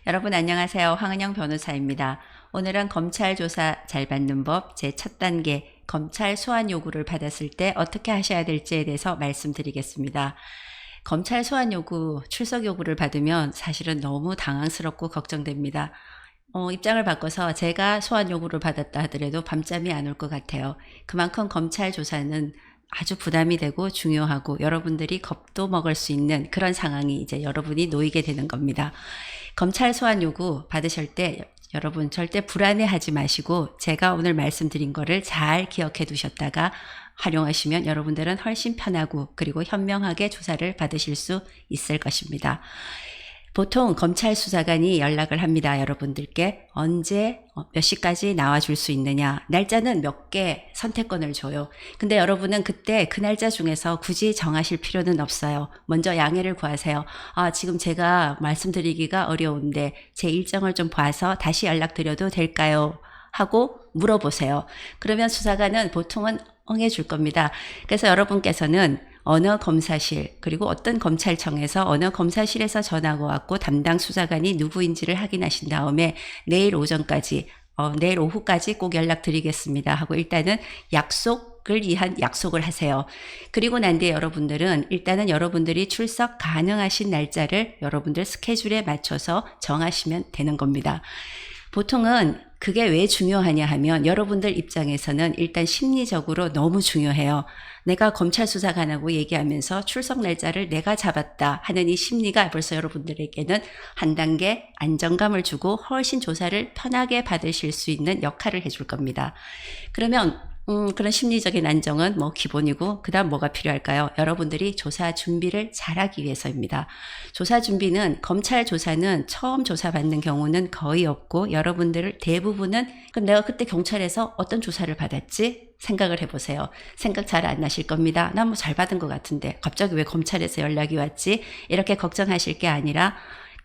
여러분 안녕하세요. 황은영 변호사입니다. 오늘은 검찰 조사 잘 받는 법 제 첫 단계 검찰 소환 요구를 받았을 때 어떻게 하셔야 될지에 대해서 말씀드리겠습니다. 검찰 소환 요구, 출석 요구를 받으면 사실은 너무 당황스럽고 걱정됩니다. 입장을 바꿔서 제가 소환 요구를 받았다 하더라도 밤잠이 안 올 것 같아요. 그만큼 검찰 조사는 아주 부담이 되고 중요하고 여러분들이 겁도 먹을 수 있는 그런 상황이 이제 여러분이 놓이게 되는 겁니다. 검찰 소환 요구 받으실 때 여러분 절대 불안해하지 마시고 제가 오늘 말씀드린 거를 잘 기억해 두셨다가 활용하시면 여러분들은 훨씬 편하고 그리고 현명하게 조사를 받으실 수 있을 것입니다. 보통 검찰 수사관이 연락을 합니다. 여러분들께 언제 몇 시까지 나와줄 수 있느냐, 날짜는 몇 개 선택권을 줘요. 근데 여러분은 그때 그 날짜 중에서 굳이 정하실 필요는 없어요. 먼저 양해를 구하세요. 지금 제가 말씀드리기가 어려운데 제 일정을 좀 봐서 다시 연락드려도 될까요? 하고 물어보세요. 그러면 수사관은 보통은 응해줄 겁니다. 그래서 여러분께서는 어느 검사실 그리고 어떤 검찰청에서 어느 검사실에서 전화가 왔고 담당 수사관이 누구인지를 확인하신 다음에 내일 오전까지 내일 오후까지 꼭 연락드리겠습니다 하고 일단은 약속을 위한 약속을 하세요. 그리고 난 뒤에 여러분들은 일단은 여러분들이 출석 가능하신 날짜를 여러분들 스케줄에 맞춰서 정하시면 되는 겁니다. 보통은 그게 왜 중요하냐 하면 여러분들 입장에서는 일단 심리적으로 너무 중요해요. 내가 검찰 수사관하고 얘기하면서 출석 날짜를 내가 잡았다 하는 이 심리가 벌써 여러분들에게는 한 단계 안정감을 주고 훨씬 조사를 편하게 받으실 수 있는 역할을 해줄 겁니다. 그러면 그런 심리적인 안정은 뭐 기본이고 그 다음 뭐가 필요할까요? 여러분들이 조사 준비를 잘하기 위해서입니다. 조사 준비는 검찰 조사는 처음 조사받는 경우는 거의 없고 여러분들 대부분은 그럼 내가 그때 경찰에서 어떤 조사를 받았지? 생각을 해보세요. 생각 잘 안 나실 겁니다. 나 뭐 잘 받은 것 같은데 갑자기 왜 검찰에서 연락이 왔지? 이렇게 걱정하실 게 아니라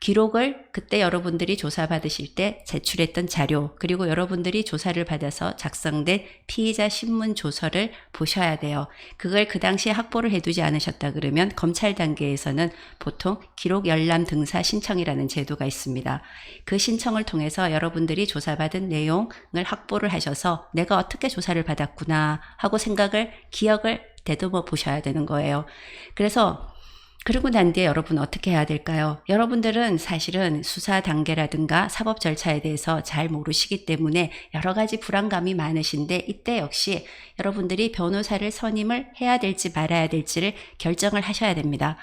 기록을 그때 여러분들이 조사받으실 때 제출했던 자료 그리고 여러분들이 조사를 받아서 작성된 피의자 신문 조서를 보셔야 돼요. 그걸 그 당시에 확보를 해두지 않으셨다 그러면 검찰 단계에서는 보통 기록 열람 등사 신청이라는 제도가 있습니다. 그 신청을 통해서 여러분들이 조사받은 내용을 확보를 하셔서 내가 어떻게 조사를 받았구나 하고 기억을 되돌아 보셔야 되는 거예요. 그리고 난 뒤에 여러분 어떻게 해야 될까요? 여러분들은 사실은 수사 단계라든가 사법 절차에 대해서 잘 모르시기 때문에 여러 가지 불안감이 많으신데 이때 역시 여러분들이 변호사를 선임을 해야 될지 말아야 될지를 결정을 하셔야 됩니다.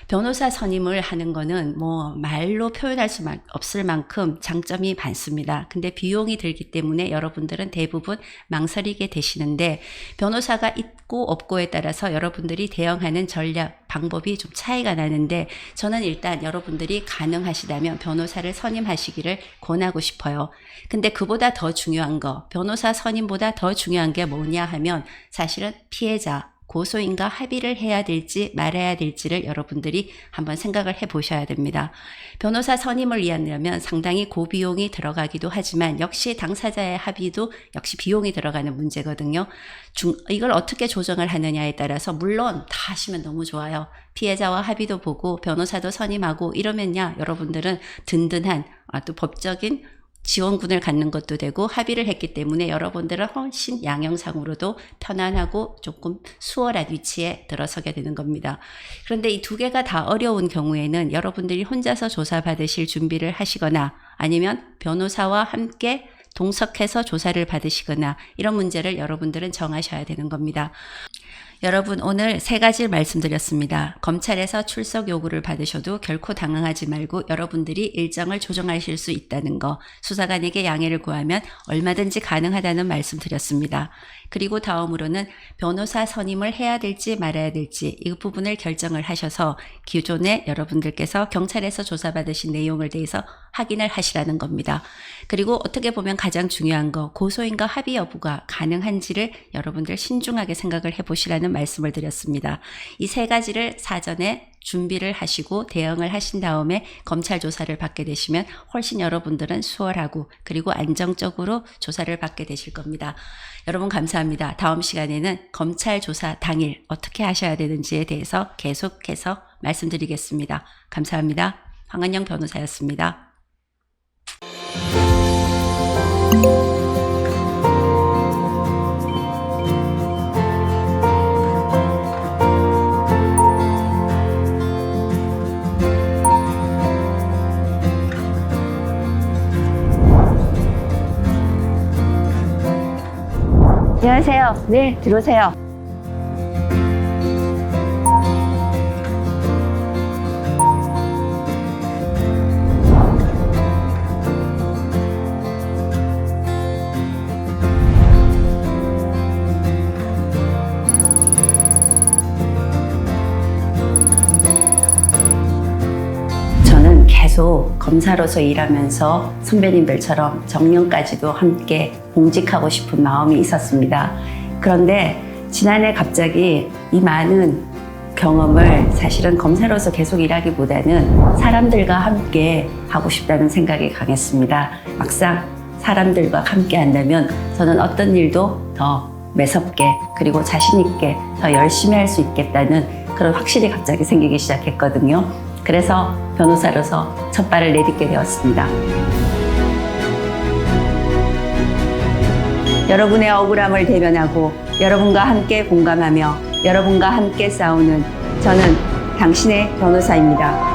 변호사 선임을 하는 거는 뭐 말로 표현할 수 없을 만큼 장점이 많습니다. 근데 비용이 들기 때문에 여러분들은 대부분 망설이게 되시는데 변호사가 있고 없고에 따라서 여러분들이 대응하는 전략, 방법이 좀 차이가 나는데 저는 일단 여러분들이 가능하시다면 변호사를 선임하시기를 권하고 싶어요. 근데 그보다 더 중요한 거, 변호사 선임보다 더 중요한 게 뭐냐 하면 사실은 피해자, 고소인과 합의를 해야 될지 말아야 될지를 여러분들이 한번 생각을 해 보셔야 됩니다. 변호사 선임을 위하려면 상당히 고비용이 들어가기도 하지만 역시 당사자의 합의도 역시 비용이 들어가는 문제거든요. 이걸 어떻게 조정을 하느냐에 따라서 물론 다 하시면 너무 좋아요. 피해자와 합의도 보고 변호사도 선임하고 이러면요 여러분들은 든든한 또 법적인 지원군을 갖는 것도 되고 합의를 했기 때문에 여러분들은 훨씬 양형상으로도 편안하고 조금 수월한 위치에 들어서게 되는 겁니다. 그런데 이 두 개가 다 어려운 경우에는 여러분들이 혼자서 조사받으실 준비를 하시거나 아니면 변호사와 함께 동석해서 조사를 받으시거나 이런 문제를 여러분들은 정하셔야 되는 겁니다. 여러분 오늘 세 가지를 말씀드렸습니다. 검찰에서 출석 요구를 받으셔도 결코 당황하지 말고 여러분들이 일정을 조정하실 수 있다는 거, 수사관에게 양해를 구하면 얼마든지 가능하다는 말씀 드렸습니다. 그리고 다음으로는 변호사 선임을 해야 될지 말아야 될지 이 부분을 결정을 하셔서 기존에 여러분들께서 경찰에서 조사받으신 내용을 대해서 확인을 하시라는 겁니다. 그리고 어떻게 보면 가장 중요한 거 고소인과 합의 여부가 가능한지를 여러분들 신중하게 생각을 해보시라는 말씀을 드렸습니다. 이 세 가지를 사전에 준비를 하시고 대응을 하신 다음에 검찰 조사를 받게 되시면 훨씬 여러분들은 수월하고 그리고 안정적으로 조사를 받게 되실 겁니다. 여러분 감사합니다. 다음 시간에는 검찰 조사 당일 어떻게 하셔야 되는지에 대해서 계속해서 말씀드리겠습니다. 감사합니다. 황은영 변호사였습니다. 안녕하세요. 네, 들어오세요. 저는 계속 검사로서 일하면서 선배님들처럼 정년까지도 함께 봉직하고 싶은 마음이 있었습니다. 그런데 지난해 갑자기 이 많은 경험을 사실은 검사로서 계속 일하기보다는 사람들과 함께 하고 싶다는 생각이 강했습니다. 막상 사람들과 함께 한다면 저는 어떤 일도 더 매섭게 그리고 자신 있게 더 열심히 할 수 있겠다는 그런 확신이 갑자기 생기기 시작했거든요. 그래서 변호사로서 첫 발을 내딛게 되었습니다. 여러분의 억울함을 대변하고 여러분과 함께 공감하며 여러분과 함께 싸우는 저는 당신의 변호사입니다.